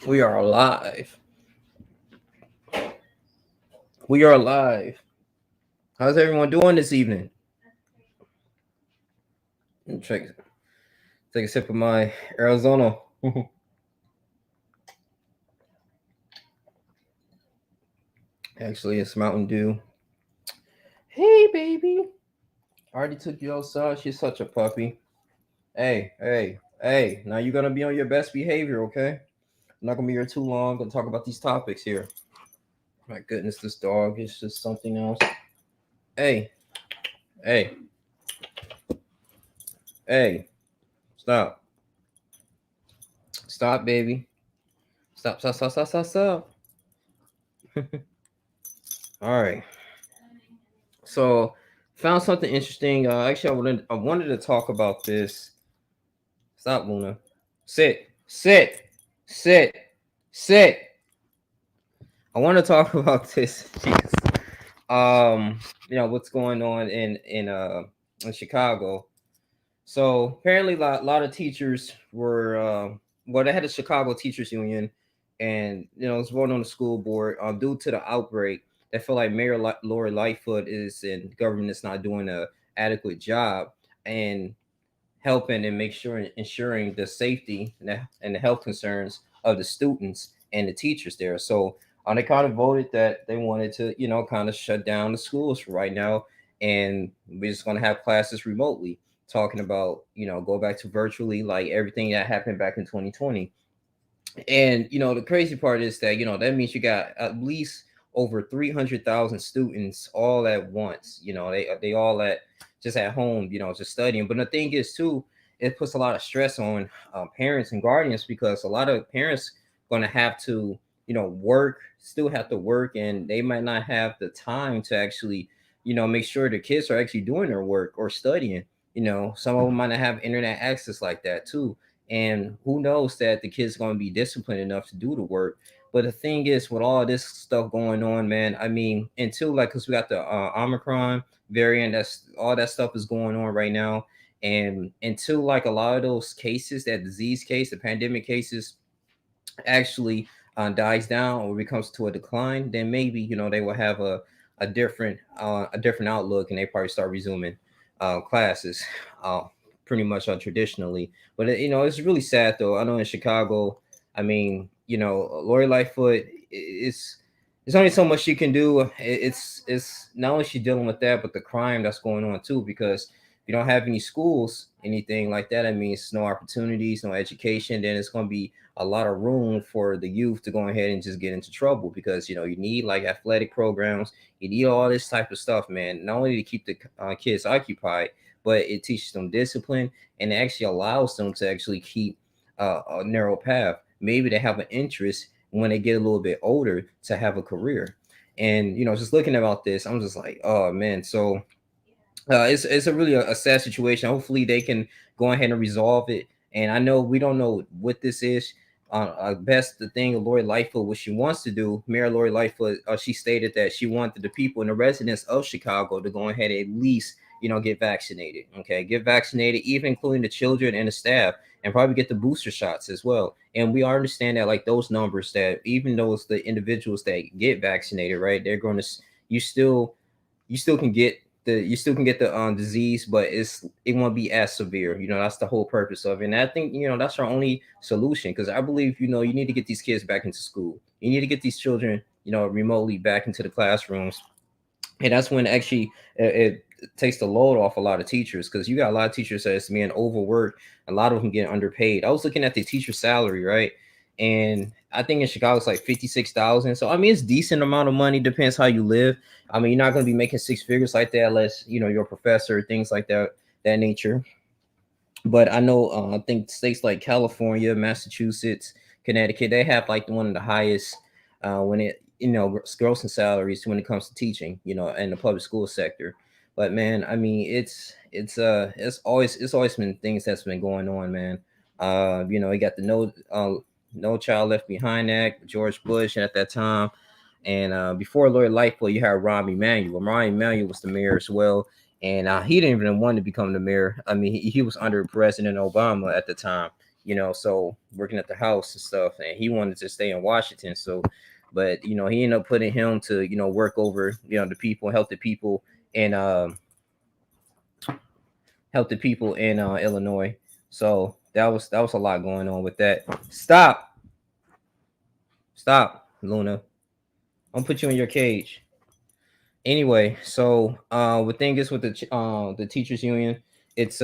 We are alive. We are alive. How's everyone doing this evening? Take, take a sip of my Arizona. Actually, it's Mountain Dew. Hey, baby. I already took you outside. She's such a puppy. Hey, hey, hey. Now you're gonna be on your best behavior, okay? I'm not gonna be here too long. Gonna talk about these topics here. My goodness, this dog is just something else. Hey, hey, hey. Stop. Stop, baby. Stop, stop, stop, stop, stop, stop. All right. So found something interesting. Actually, I wanted to talk about this. Stop, Luna. Sit, sit, sit, sit. I want to talk about this. Jeez. What's going on in Chicago. So apparently, a lot of teachers were well, they had a Chicago Teachers Union, and it's voting on the school board due to the outbreak. They feel like Mayor Lori Lightfoot is and government is not doing a adequate job and helping and make sure ensuring the safety and the health concerns of the students and the teachers there. So they kind of voted that they wanted to, kind of shut down the schools for right now, and we're just going to have classes remotely. Talking about, go back to virtually like everything that happened back in 2020. And the crazy part is that that means you got at least over 300,000 students all at once. They all at just at home, just studying. But the thing is too, it puts a lot of stress on parents and guardians, because a lot of parents going to have to work, still have to work, and they might not have the time to actually make sure the kids are actually doing their work or studying. Some of them might not have internet access like that too, and who knows that the kids going to be disciplined enough to do the work. But the thing is, with all this stuff going on, man, I mean, until like, because we got the Omicron variant, that's all that stuff is going on right now. And until like a lot of those cases, that disease case, the pandemic cases, actually dies down or becomes to a decline, then maybe they will have a different outlook, and they probably start resuming classes, uh, pretty much traditionally. But it's really sad though. I know in Chicago, I mean, Lori Lightfoot is. There's only so much she can do. It's not only she dealing with that, but the crime that's going on too. Because if you don't have any schools, anything like that, it means no opportunities, no education. Then it's going to be a lot of room for the youth to go ahead and just get into trouble, because you need like athletic programs, you need all this type of stuff, man. Not only to keep the kids occupied, but it teaches them discipline, and it actually allows them to actually keep a narrow path. Maybe they have an interest when they get a little bit older to have a career. And just looking about this, I'm just like, oh man. So it's a really a sad situation. Hopefully they can go ahead and resolve it. And I know we don't know what this is. Best the thing of Lori Lightfoot, what she wants to do, Mayor Lori Lightfoot, she stated that she wanted the people and the residents of Chicago to go ahead and at least get vaccinated. Okay, get vaccinated, even including the children and the staff, and probably get the booster shots as well. And we understand that like those numbers, that even those the individuals that get vaccinated, right, they're going to you still you still can get the disease, but it won't be as severe. That's the whole purpose of it. And I think that's our only solution, because I believe you need to get these kids back into school. You need to get these children remotely back into the classrooms, and that's when actually it takes the load off a lot of teachers, because you got a lot of teachers that's being overworked. A lot of them getting underpaid. I was looking at the teacher salary, right, and I think in Chicago it's like 56,000. So I mean, it's decent amount of money. Depends how you live. I mean, you're not going to be making six figures like that unless you're a professor, things like that nature. But I know I think states like California, Massachusetts, Connecticut, they have like one of the highest when it gross in salaries when it comes to teaching, in the public school sector. But man, I mean, it's always been things that's been going on, man. You got the No Child Left Behind Act, George Bush at that time. And before Lori Lightfoot, you had Rahm Emanuel. Rahm Emanuel was the mayor as well, and he didn't even want to become the mayor. I mean, he was under President Obama at the time. so working at the house and stuff, and he wanted to stay in Washington. So, but he ended up putting him to work over the people, and help the people in Illinois. So that was a lot going on with that. Stop, Luna. I'm put you in your cage. Anyway, so the thing is with the teachers union, it's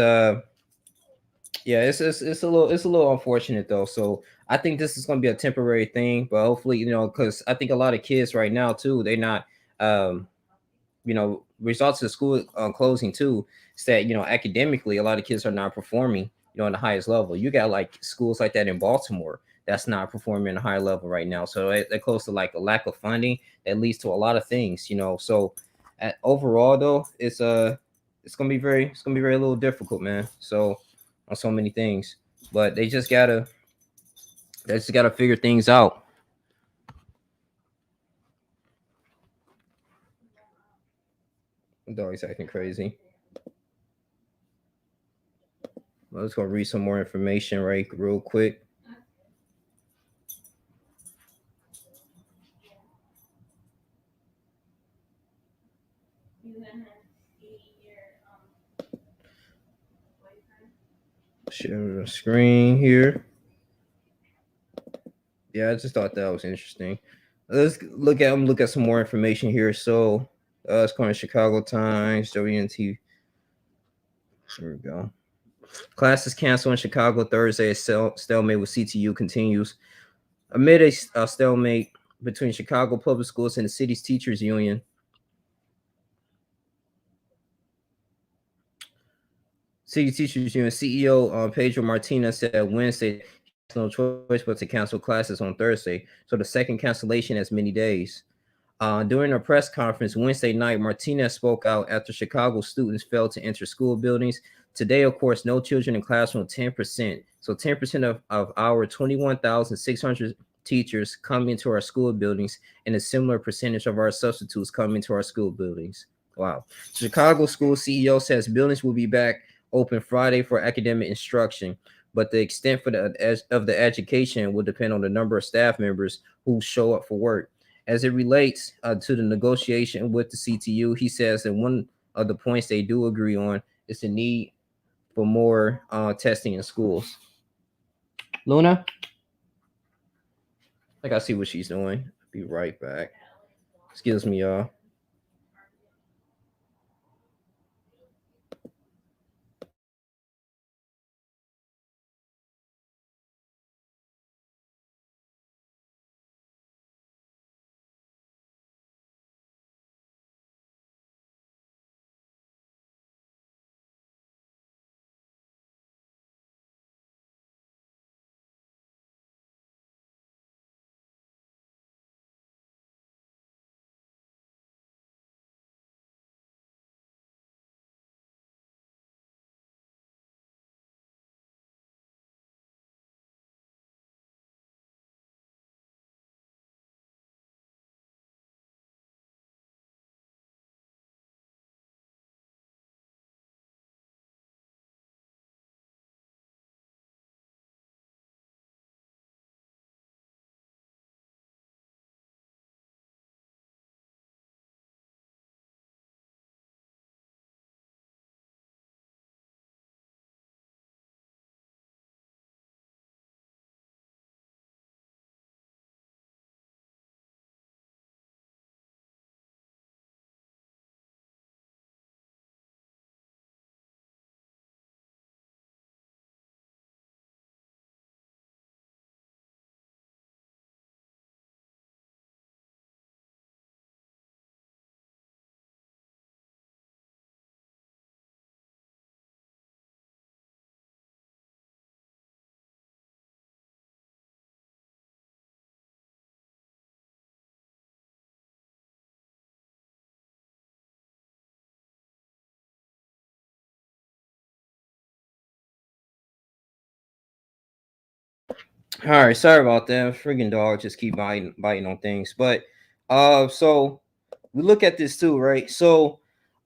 yeah, it's a little unfortunate though. So I think this is going to be a temporary thing, but hopefully because I think a lot of kids right now too, they're not um results of school closing too, said academically a lot of kids are not performing on the highest level. You got like schools like that in Baltimore that's not performing at a high level right now, so they're close to like a lack of funding that leads to a lot of things. So overall though, it's gonna be very a little difficult, man. So on so many things, but they just gotta figure things out. The dog's acting crazy. Let's go read some more information right real quick. Share the screen here. Yeah, I just thought that was interesting. Let's look at some more information here. So, it's calling Chicago Times, WNT. There we go. Classes canceled in Chicago Thursday as stalemate with CTU continues. Amid a stalemate between Chicago Public Schools and the city's teachers union, City Teachers Union CEO Pedro Martinez said Wednesday he has no choice but to cancel classes on Thursday. So the second cancellation as many days. During a press conference Wednesday night, Martinez spoke out after Chicago students failed to enter school buildings. Today, of course, no children in classroom, 10%. So 10% of our 21,600 teachers come into our school buildings, and a similar percentage of our substitutes come into our school buildings. Wow. Chicago school CEO says buildings will be back open Friday for academic instruction, but the extent of the education will depend on the number of staff members who show up for work. As it relates to the negotiation with the CTU, he says that one of the points they do agree on is the need for more testing in schools. Luna, I gotta see what she's doing. Be right back. Excuse me, y'all. All right, sorry about that. Freaking dog just keep biting on things. But so we look at this too, right? So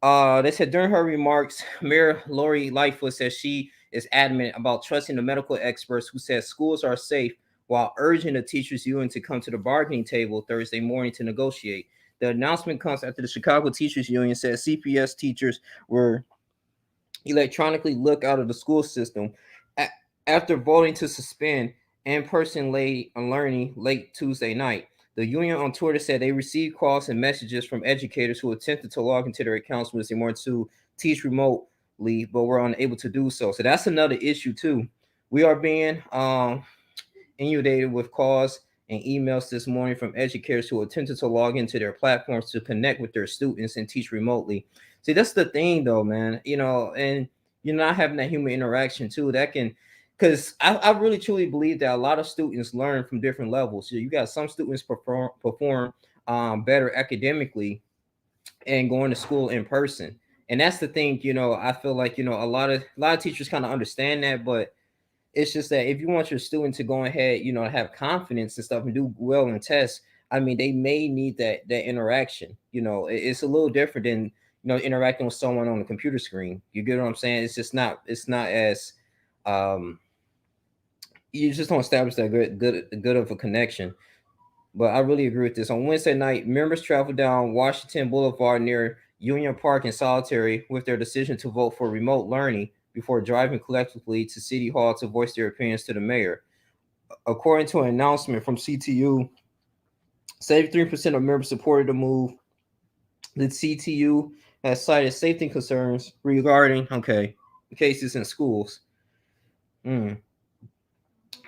they said during her remarks, Mayor Lori Lightfoot says she is adamant about trusting the medical experts who said schools are safe while urging the teachers union to come to the bargaining table Thursday morning to negotiate. The announcement comes after the Chicago Teachers Union said CPS teachers were electronically look out of the school system after voting to suspend in-person late learning late Tuesday night. The union on Twitter said they received calls and messages from educators who attempted to log into their accounts Wednesday morning to teach remotely, but were unable to do so. So that's another issue too. We are being inundated with calls and emails this morning from educators who attempted to log into their platforms to connect with their students and teach remotely. See, that's the thing though, man. And you're not having that human interaction too. That can, because I really truly believe that a lot of students learn from different levels. So you got some students perform better academically and going to school in person. And that's the thing, I feel like, a lot of teachers kind of understand that, but it's just that if you want your student to go ahead, have confidence and stuff and do well in tests, I mean, they may need that interaction. It's a little different than interacting with someone on the computer screen. You get what I'm saying? It's not as um you just don't establish that good of a connection. But I really agree with this. On Wednesday night, members traveled down Washington Boulevard near Union Park in solitary with their decision to vote for remote learning before driving collectively to City Hall to voice their opinions to the mayor. According to an announcement from CTU, 73% of members supported the move. The CTU has cited safety concerns regarding cases in schools. Mm.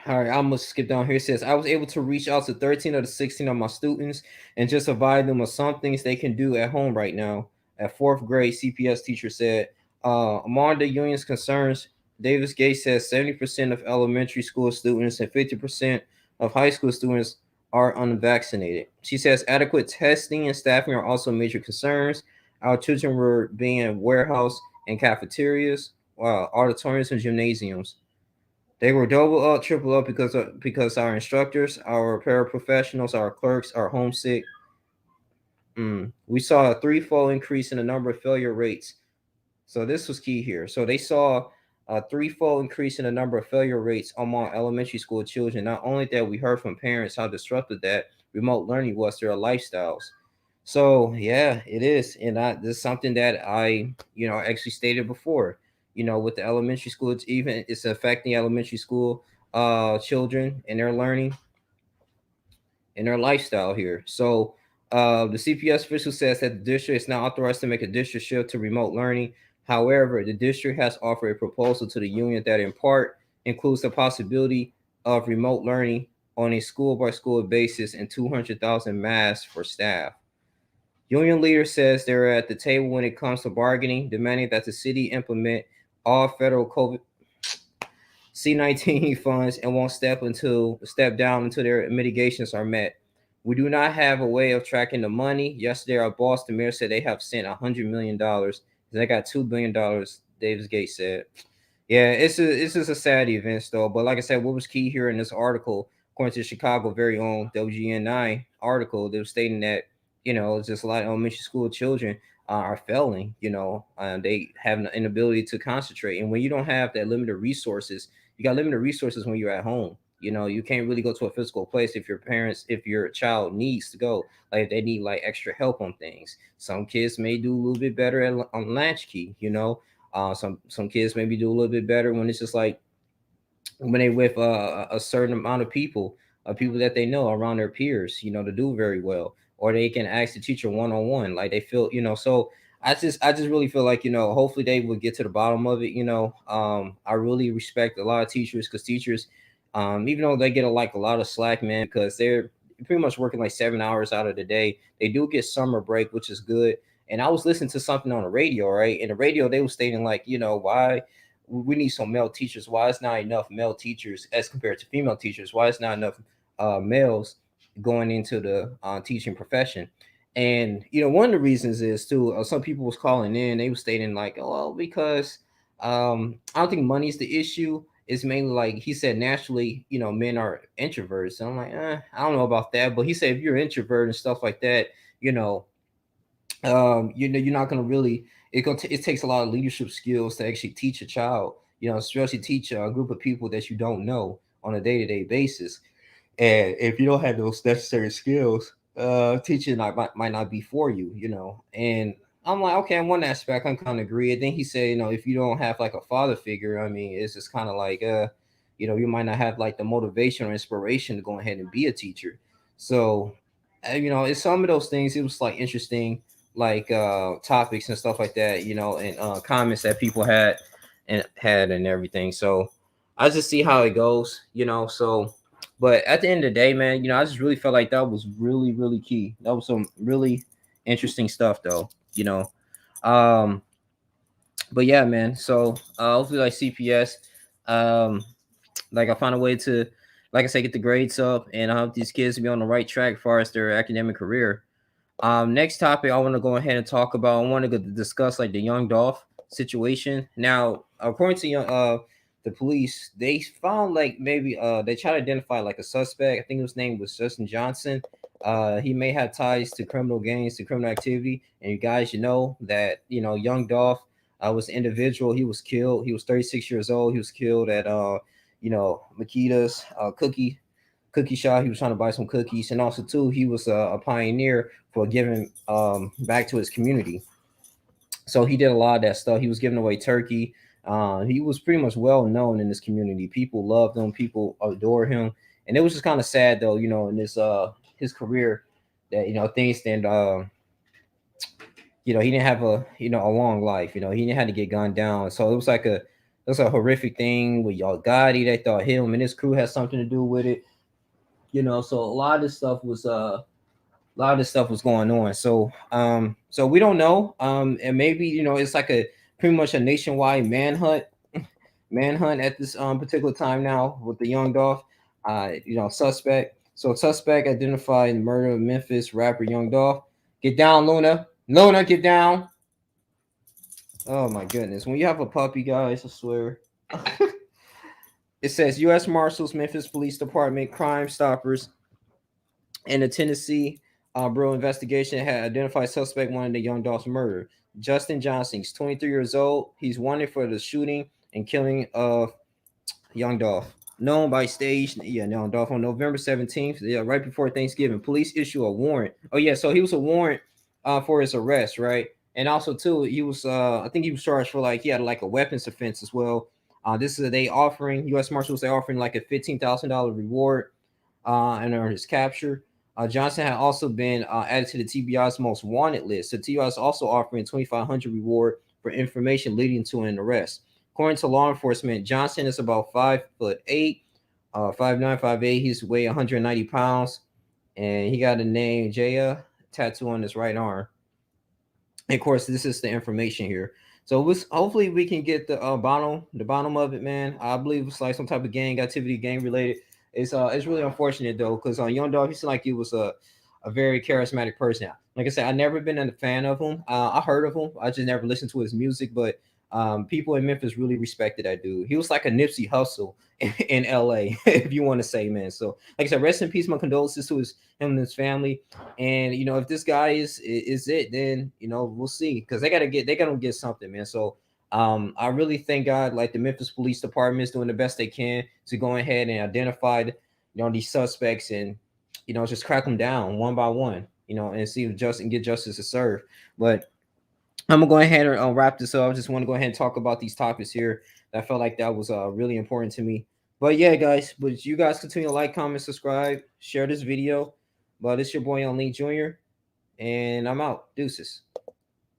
All right, I'm gonna skip down here. It says I was able to reach out to 13 of the 16 of my students and just provide them with some things they can do at home right now. At fourth grade, CPS teacher said, among the union's concerns, Davis Gates says 70% of elementary school students and 50% of high school students are unvaccinated. She says adequate testing and staffing are also major concerns. Our children were being in warehouse and cafeterias, auditoriums, and gymnasiums. They were double up, triple up because our instructors, our paraprofessionals, our clerks are homesick. We saw a threefold increase in the number of failure rates. So this was key here. So they saw a threefold increase in the number of failure rates among elementary school children. Not only that, we heard from parents how disruptive that remote learning was to their lifestyles. So yeah, it is, and this is something that I, actually stated before. With the elementary school, it's affecting elementary school children and their learning and their lifestyle here. So the CPS official says that the district is now authorized to make a district shift to remote learning. However, the district has offered a proposal to the union that in part includes the possibility of remote learning on a school by school basis and 200,000 masks for staff. Union leader says they're at the table when it comes to bargaining, demanding that the city implement all federal COVID C-19 funds and won't step down until their mitigations are met. We do not have a way of tracking the money. Yesterday, our boss, the mayor, said they have sent $100 million. They got $2 billion. Davis Gates said. Yeah, it's just a sad event though. But like I said, what was key here in this article, according to the Chicago very own WGNI article, they were stating that just a lot of elementary school children are failing. They have an inability to concentrate, and when you don't have that limited resources, you got limited resources when you're at home. You can't really go to a physical place if your child needs to go, like if they need like extra help on things. Some kids may do a little bit better on latchkey. Some kids maybe do a little bit better when it's just like when they with a certain amount of people that they know around their peers, to do very well, or they can ask the teacher one on one, like they feel, So I just really feel like hopefully they will get to the bottom of it. I really respect a lot of teachers because teachers, even though they get a lot of slack, man, because they're pretty much working like 7 hours out of the day. They do get summer break, which is good. And I was listening to something on the radio, right? In the radio, they were stating like, why we need some male teachers. Why is not enough male teachers as compared to female teachers? Why is not enough males going into the teaching profession? And one of the reasons is too. Some people was calling in. They were stating like, oh, well, because I don't think money is the issue. It's mainly like he said naturally, men are introverts. So I'm like, I don't know about that. But he said if you're introvert and stuff like that, you're not gonna really. It takes a lot of leadership skills to actually teach a child. especially teach a group of people that you don't know on a day-to-day basis. And if you don't have those necessary skills, teaching might not be for you, And I'm like, okay, in one aspect, I can kind of agree. And then he said, if you don't have like a father figure, I mean, it's just kind of like, you might not have like the motivation or inspiration to go ahead and be a teacher. So, it's some of those things. It was like interesting, like topics and stuff like that, and comments that people had and everything. So I just see how it goes. So, but at the end of the day, man, I just really felt like that was really, really key. That was some really interesting stuff, though. Um, but yeah, man. So hopefully, like CPS, um, like I found a way to, like I said, get the grades up, and I hope these kids be on the right track as far as their academic career. Next topic I want to go ahead and talk about. I want to discuss like the young Dolph situation. Now, according to the police, they found like maybe they tried to identify like a suspect. I think his name was Justin Johnson. He may have ties to criminal gangs, to criminal activity. And you guys, that young Dolph was an individual. He was killed. He was 36 years old. He was killed at Makita's cookie shop. He was trying to buy some cookies, and also too, he was a pioneer for giving back to his community. So he did a lot of that stuff. He was giving away turkey. He was pretty much well known in this community. People loved him. People adore him. And it was just kind of sad though, in this his career, that things didn't he didn't have a long life. He didn't have to get gunned down. So it was a horrific thing with y'all Gotti. They thought him and his crew had something to do with it. So a lot of this stuff was going on. So we don't know. And maybe it's like a pretty much a nationwide manhunt at this particular time now with the young Dolph. Suspect. So suspect identified in the murder of Memphis rapper Young Dolph. Get down, Luna. Luna, get down. Oh my goodness. When you have a puppy, guys, I swear. It says U.S. Marshals, Memphis Police Department, Crime Stoppers, and the Tennessee Bureau investigation had identified suspect one in the young Dolph's murder. Justin Johnson. He's 23 years old. He's wanted for the shooting and killing of young Dolph. Known by stage, young Dolph on November 17th, right before Thanksgiving. Police issue a warrant. Oh yeah, so he was a warrant for his arrest, right? And also too, he was I think he was charged for he had like a weapons offense as well. This is they offering U.S. Marshals, they offering like a $15,000 reward and on his capture. Johnson had also been added to the TBI's most wanted list. So TBI is also offering 2,500 reward for information leading to an arrest. According to law enforcement, Johnson is about 5'8", 5'9", 5'8". He's weigh 190 pounds, and he got a name Jaya tattoo on his right arm. And of course, this is the information here. So hopefully we can get the bottom of it, man. I believe it's like some type of gang activity, gang related. It's really unfortunate though, because on Young Dog, he seemed like he was a very charismatic person. Like I said, I never been a fan of him. I heard of him. I just never listened to his music, but people in Memphis really respected that dude. He was like a Nipsey Hussle in LA, if you want to say, man. So, like I said, rest in peace. My condolences to him and his family. And if this guy is it, then we'll see, because they gotta get something, man. So I really thank God, like the Memphis Police Department is doing the best they can to go ahead and identify, these suspects, and just crack them down one by one, and see if get justice is served. But I'm gonna go ahead and wrap this up. I just want to go ahead and talk about these topics here. I felt like that was really important to me. But yeah, guys, but you guys continue to like, comment, subscribe, share this video. But it's your boy Young Lee Jr. and I'm out. Deuces.